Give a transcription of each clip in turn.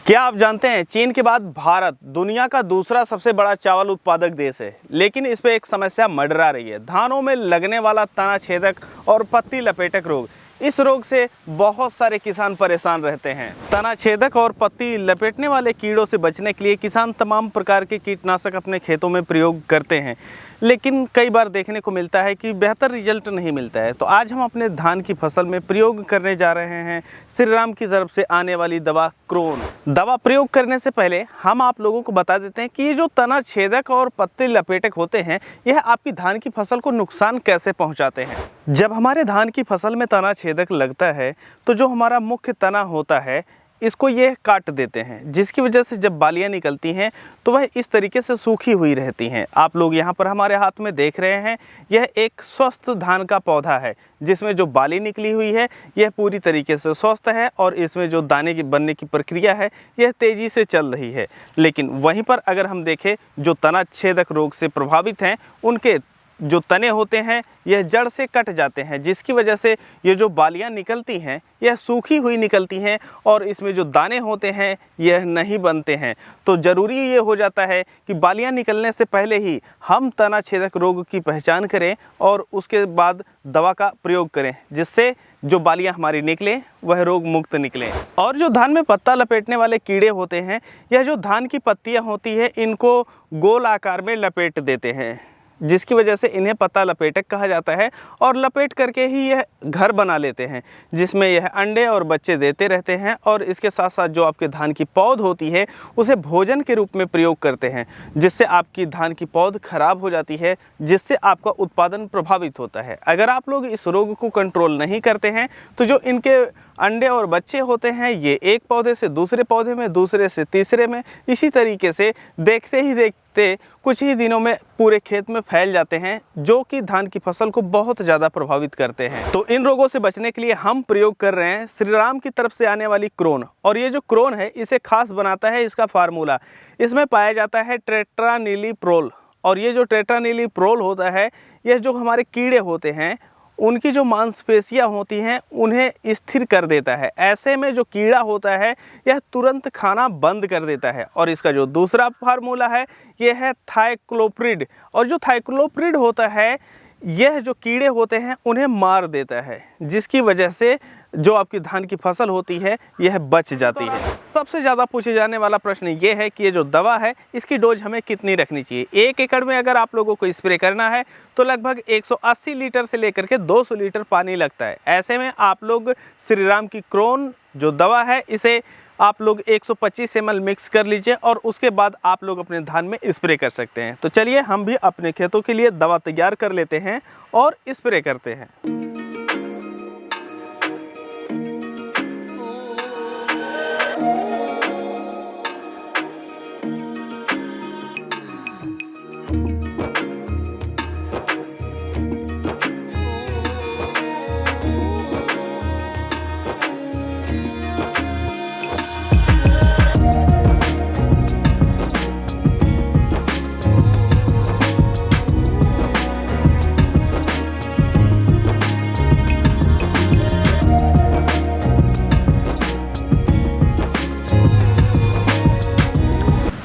क्या आप जानते हैं चीन के बाद भारत दुनिया का दूसरा सबसे बड़ा चावल उत्पादक देश है, लेकिन इस पे एक समस्या मंडरा रही है। धानों में लगने वाला तना छेदक और पत्ती लपेटक रोग। इस रोग से बहुत सारे किसान परेशान रहते हैं। तना छेदक और पत्ती लपेटने वाले कीड़ों से बचने के लिए किसान तमाम प्रकार के कीटनाशक अपने खेतों में प्रयोग करते हैं, लेकिन कई बार देखने को मिलता है कि बेहतर रिजल्ट नहीं मिलता है। तो आज हम अपने धान की फसल में प्रयोग करने जा रहे हैं श्रीराम की तरफ से आने वाली दवा क्रोन। दवा प्रयोग करने से पहले हम आप लोगों को बता देते हैं कि ये जो तना छेदक और पत्ती लपेटक होते हैं, यह आपकी धान की फसल को नुकसान कैसे पहुंचाते हैं। जब हमारे धान की फसल में तना छेदक लगता है तो जो हमारा मुख्य तना होता है इसको ये काट देते हैं, जिसकी वजह से जब बालियां निकलती हैं तो वह इस तरीके से सूखी हुई रहती हैं। आप लोग यहाँ पर हमारे हाथ में देख रहे हैं, यह एक स्वस्थ धान का पौधा है जिसमें जो बाली निकली हुई है यह पूरी तरीके से स्वस्थ है और इसमें जो दाने की बनने की प्रक्रिया है यह तेज़ी से चल रही है। लेकिन वहीं पर अगर हम देखें जो तना छेदक रोग से प्रभावित हैं उनके जो तने होते हैं यह जड़ से कट जाते हैं, जिसकी वजह से ये जो बालियां निकलती हैं यह सूखी हुई निकलती हैं और इसमें जो दाने होते हैं यह नहीं बनते हैं। तो ज़रूरी ये हो जाता है कि बालियां निकलने से पहले ही हम तना छेदक रोग की पहचान करें और उसके बाद दवा का प्रयोग करें, जिससे जो बालियां हमारी निकलें वह रोग मुक्त निकलें। और जो धान में पत्ता लपेटने वाले कीड़े होते हैं, यह जो धान की पत्तियाँ होती है इनको गोल आकार में लपेट देते हैं, जिसकी वजह से इन्हें पत्ता लपेटक कहा जाता है। और लपेट करके ही यह घर बना लेते हैं जिसमें यह अंडे और बच्चे देते रहते हैं। और इसके साथ साथ जो आपके धान की पौध होती है उसे भोजन के रूप में प्रयोग करते हैं, जिससे आपकी धान की पौध खराब हो जाती है, जिससे आपका उत्पादन प्रभावित होता है। अगर आप लोग इस रोग को कंट्रोल नहीं करते हैं तो जो इनके अंडे और बच्चे होते हैं ये एक पौधे से दूसरे पौधे में, दूसरे से तीसरे में, इसी तरीके से देखते ही देखते कुछ ही दिनों में पूरे खेत में फैल जाते हैं, जो कि धान की फसल को बहुत ज़्यादा प्रभावित करते हैं। तो इन रोगों से बचने के लिए हम प्रयोग कर रहे हैं श्रीराम की तरफ से आने वाली क्रोन। और ये जो क्रोन है इसे खास बनाता है इसका फार्मूला। इसमें पाया जाता है टेट्रानिलीप्रोल। और ये जो टेट्रानिलीप्रोल होता है यह जो हमारे कीड़े होते हैं उनकी जो मांसपेशियां होती हैं उन्हें स्थिर कर देता है। ऐसे में जो कीड़ा होता है यह तुरंत खाना बंद कर देता है। और इसका जो दूसरा फार्मूला है यह है थाइक्लोप्रिड। और जो थाइक्लोप्रिड होता है यह जो कीड़े होते हैं उन्हें मार देता है, जिसकी वजह से जो आपकी धान की फसल होती है यह बच जाती है। सबसे ज़्यादा पूछे जाने वाला प्रश्न ये है कि ये जो दवा है इसकी डोज हमें कितनी रखनी चाहिए। 1 एकड़ में अगर आप लोगों को स्प्रे करना है तो लगभग 180 लीटर से लेकर के 200 लीटर पानी लगता है। ऐसे में आप लोग श्रीराम की क्रोन जो दवा है इसे आप लोग 125 ml मिक्स कर लीजिए और उसके बाद आप लोग अपने धान में स्प्रे कर सकते हैं। तो चलिए हम भी अपने खेतों के लिए दवा तैयार कर लेते हैं और स्प्रे करते हैं।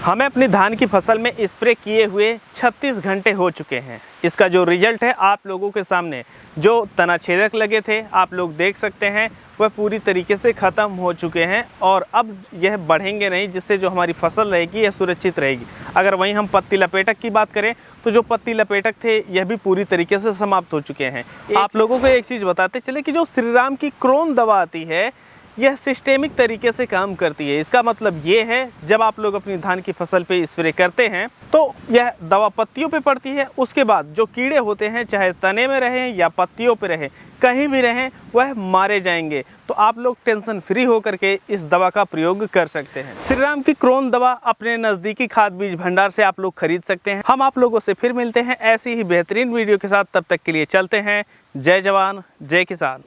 हमें अपनी धान की फसल में स्प्रे किए हुए 36 घंटे हो चुके हैं। इसका जो रिजल्ट है आप लोगों के सामने, जो तना छेदक लगे थे आप लोग देख सकते हैं वह पूरी तरीके से ख़त्म हो चुके हैं और अब यह बढ़ेंगे नहीं, जिससे जो हमारी फसल रहेगी यह सुरक्षित रहेगी। अगर वहीं हम पत्ती लपेटक की बात करें तो जो पत्ती लपेटक थे यह भी पूरी तरीके से समाप्त हो चुके हैं। आप लोगों को एक चीज़ बताते चले कि जो श्रीराम की क्रोन दवा आती है यह सिस्टेमिक तरीके से काम करती है। इसका मतलब ये है जब आप लोग अपनी धान की फसल पे स्प्रे करते हैं तो यह दवा पत्तियों पे पड़ती है, उसके बाद जो कीड़े होते हैं चाहे तने में रहें या पत्तियों पे रहें, कहीं भी रहें वह मारे जाएंगे। तो आप लोग टेंशन फ्री होकर के इस दवा का प्रयोग कर सकते हैं। श्रीराम की क्रोन दवा अपने नज़दीकी खाद बीज भंडार से आप लोग खरीद सकते हैं। हम आप लोगों से फिर मिलते हैं ऐसी ही बेहतरीन वीडियो के साथ। तब तक के लिए चलते हैं। जय जवान जय किसान।